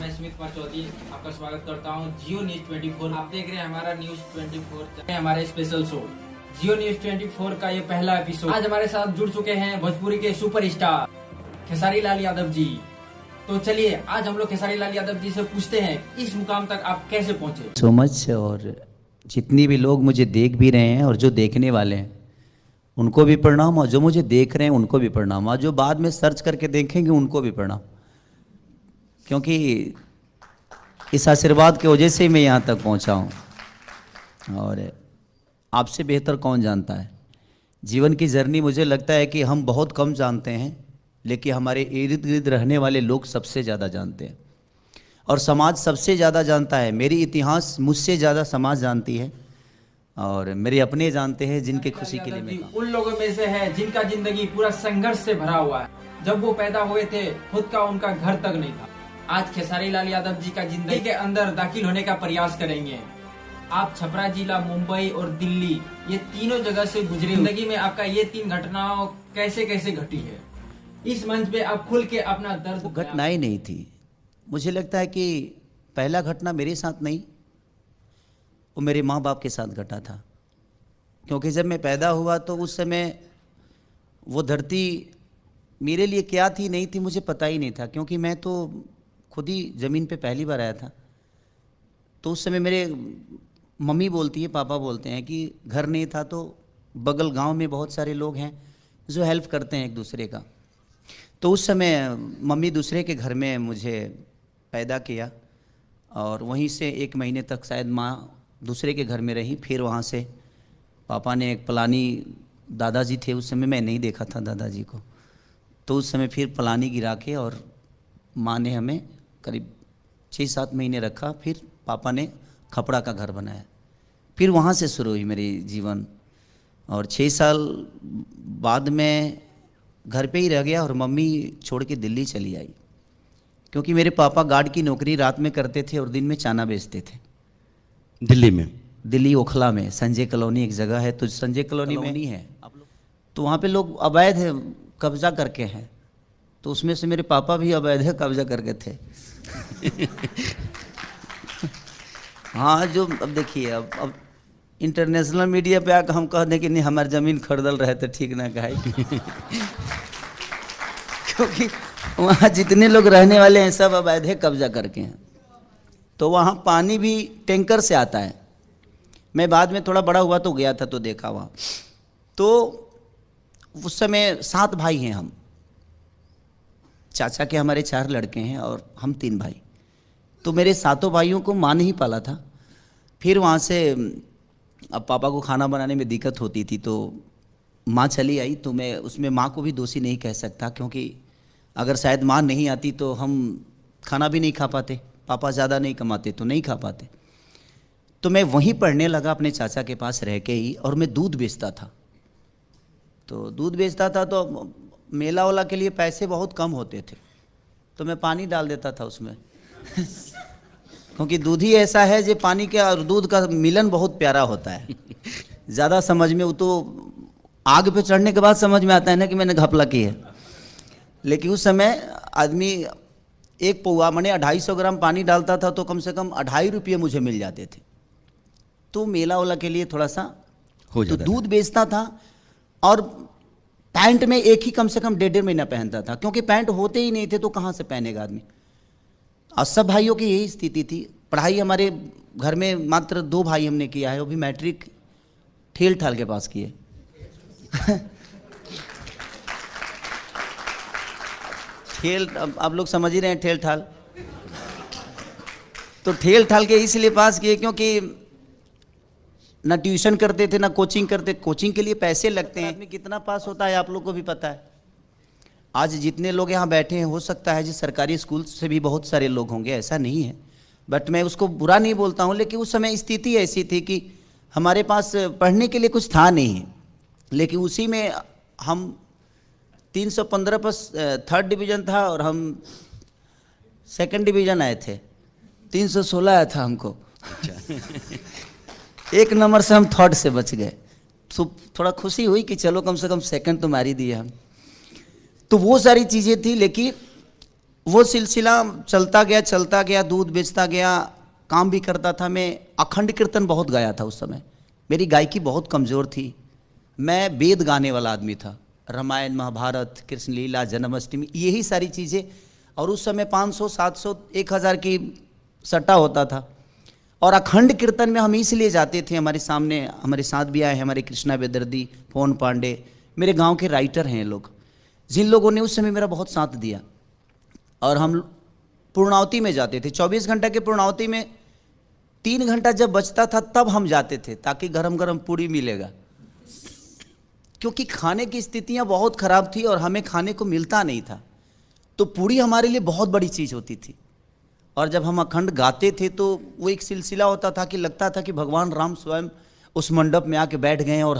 मैं स्मित कुमार चौधरी आपका स्वागत करता हूं जियो न्यूज 24। आप देख रहे हैं हमारा न्यूज 24 हमारे स्पेशल शो जियो न्यूज 24 का ये पहला एपिसोड। आज हमारे साथ जुड़ चुके हैं भोजपुरी के सुपरस्टार खेसारी लाल यादव जी। तो चलिए आज हम लोग खेसारी लाल यादव जी से पूछते हैं इस मुकाम तक आप कैसे पहुंचे। So much. और जितनी भी लोग मुझे देख भी रहे हैं और जो देखने वाले हैं उनको भी प्रणाम, और जो मुझे देख रहे हैं उनको भी प्रणाम, और जो बाद में सर्च करके देखेंगे उनको भी प्रणाम, क्योंकि इस आशीर्वाद की वजह से मैं यहाँ तक पहुँचा हूँ। और आपसे बेहतर कौन जानता है जीवन की जर्नी। मुझे लगता है कि हम बहुत कम जानते हैं, लेकिन हमारे इर्द गिर्द रहने वाले लोग सबसे ज़्यादा जानते हैं और समाज सबसे ज़्यादा जानता है। मेरी इतिहास मुझसे ज़्यादा समाज जानती है और मेरे अपने जानते हैं जिनके खुशी के लिए मैं उन लोगों में से है जिनका जिंदगी पूरा संघर्ष से भरा हुआ है। जब वो पैदा हुए थे खुद का उनका घर तक नहीं था। आज खेसारी लाल यादव जी का जिंदगी के अंदर दाखिल होने का प्रयास करेंगे। आप छपरा जिला, मुंबई और दिल्ली ये तीनों जगह से गुजरे। जिंदगी में आपका ये तीन घटनाओं कैसे कैसे घटी है, इस मंच पे आप खुल के अपना दर्द। घटना ही नहीं थी। मुझे लगता है कि पहला घटना मेरे साथ नहीं, वो मेरे माँ बाप के साथ घटा था। क्योंकि जब मैं पैदा हुआ तो उस समय वो धरती मेरे लिए क्या थी नहीं थी मुझे पता ही नहीं था, क्योंकि मैं तो खुद ही ज़मीन पे पहली बार आया था। तो उस समय मेरे मम्मी बोलती है, पापा बोलते हैं कि घर नहीं था तो बगल गांव में बहुत सारे लोग हैं जो हेल्प करते हैं एक दूसरे का। तो उस समय मम्मी दूसरे के घर में मुझे पैदा किया और वहीं से 1 महीने तक शायद माँ दूसरे के घर में रही। फिर वहाँ से पापा ने एक पलानी, दादाजी थे उस समय, मैं नहीं देखा था दादाजी को, तो उस समय फिर पलानी गिरा के और माँ ने हमें करीब 6-7 महीने रखा। फिर पापा ने खपड़ा का घर बनाया। फिर वहाँ से शुरू हुई मेरी जीवन। और 6 साल बाद मैं घर पे ही रह गया और मम्मी छोड़ के दिल्ली चली आई, क्योंकि मेरे पापा गार्ड की नौकरी रात में करते थे और दिन में चाना बेचते थे। दिल्ली में, दिल्ली ओखला में संजय कॉलोनी एक जगह है, तो संजय कॉलोनी में नहीं है तो वहाँ पे लोग अवैध कब्जा करके हैं, तो उसमें से मेरे पापा भी अवैध कब्जा करके थे। हाँ, जो अब देखिए, अब इंटरनेशनल मीडिया पे आकर हम कह दें कि नहीं हमारी ज़मीन खरीदल रहे तो ठीक ना कहे। क्योंकि वहाँ जितने लोग रहने वाले हैं सब अवैध कब्जा करके हैं। तो वहाँ पानी भी टैंकर से आता है। मैं बाद में थोड़ा बड़ा हुआ तो गया था तो देखा वहाँ। तो उस समय 7 भाई हैं हम, चाचा के हमारे 4 लड़के हैं और हम 3 भाई। तो मेरे 7 भाइयों को माँ ने ही पाला था। फिर वहाँ से अब पापा को खाना बनाने में दिक्कत होती थी तो माँ चली आई। तो मैं उसमें माँ को भी दोषी नहीं कह सकता, क्योंकि अगर शायद माँ नहीं आती तो हम खाना भी नहीं खा पाते, पापा ज़्यादा नहीं कमाते तो नहीं खा पाते। तो मैं वहीं पढ़ने लगा अपने चाचा के पास रह के ही, और मैं दूध बेचता था। तो दूध बेचता था तो मेला वाला के लिए पैसे बहुत कम होते थे, तो मैं पानी डाल देता था उसमें। क्योंकि दूध ही ऐसा है जो पानी के और दूध का मिलन बहुत प्यारा होता है। ज़्यादा समझ में, वो तो आग पे चढ़ने के बाद समझ में आता है ना कि मैंने घपला की है। लेकिन उस समय आदमी 1 पौआ माने 250 ग्राम पानी डालता था तो कम से कम 2.5 रुपये मुझे मिल जाते थे। तो मेला वाला के लिए थोड़ा सा हो तो जाता दूध बेचता था। और पैंट में एक ही कम से कम 1.5 महीना पहनता था, क्योंकि पैंट होते ही नहीं थे तो कहाँ से पहनेगा आदमी। और सब भाइयों की यही स्थिति थी। पढ़ाई हमारे घर में मात्र 2 भाई हमने किया है, वो भी मैट्रिक ठेल ठाल के पास किए। ठेल, अब आप लोग समझ ही रहे हैं ठेल ठाल। तो ठेल ठाल के इसलिए पास किए क्योंकि ना ट्यूशन करते थे ना कोचिंग करते। कोचिंग के लिए पैसे लगते हैं। आदमी कितना पास होता है आप लोग को भी पता है। आज जितने लोग यहाँ बैठे हैं हो सकता है जी सरकारी स्कूल से भी बहुत सारे लोग होंगे, ऐसा नहीं है, बट मैं उसको बुरा नहीं बोलता हूँ। लेकिन उस समय स्थिति ऐसी थी कि हमारे पास पढ़ने के लिए कुछ था नहीं, लेकिन उसी में हम 315 पर 3rd डिवीज़न था और हम 2nd डिवीज़न आए थे। 316 आया था हमको। 1 नंबर से हम 3rd से बच गए। तो थोड़ा खुशी हुई कि चलो कम से कम 2nd तो मार ही दिए हम। तो वो सारी चीज़ें थी। लेकिन वो सिलसिला चलता गया, दूध बेचता गया, काम भी करता था। मैं अखंड कीर्तन बहुत गाया था उस समय। मेरी गायकी बहुत कमज़ोर थी। मैं वेद गाने वाला आदमी था, रामायण, महाभारत, कृष्ण लीला, जन्माष्टमी, यही सारी चीज़ें। और उस समय 500, 700, 1000 की सट्टा होता था। और अखंड कीर्तन में हम इसलिए जाते थे, हमारे सामने हमारे साथ भी आए हैं हमारे कृष्णा बेदर्दी, पवन पांडे, मेरे गांव के राइटर हैं लोग, जिन लोगों ने उस समय मेरा बहुत साथ दिया। और हम पूर्णावती में जाते थे, 24 घंटा के पूर्णावती में 3 घंटा जब बचता था तब हम जाते थे, ताकि गरम गरम पूरी मिलेगा, क्योंकि खाने की स्थितियां बहुत खराब थी और हमें खाने को मिलता नहीं था। तो पूरी हमारे लिए बहुत बड़ी चीज़ होती थी। और जब हम अखंड गाते थे तो वो एक सिलसिला होता था कि लगता था कि भगवान राम स्वयं उस मंडप में आके बैठ गए और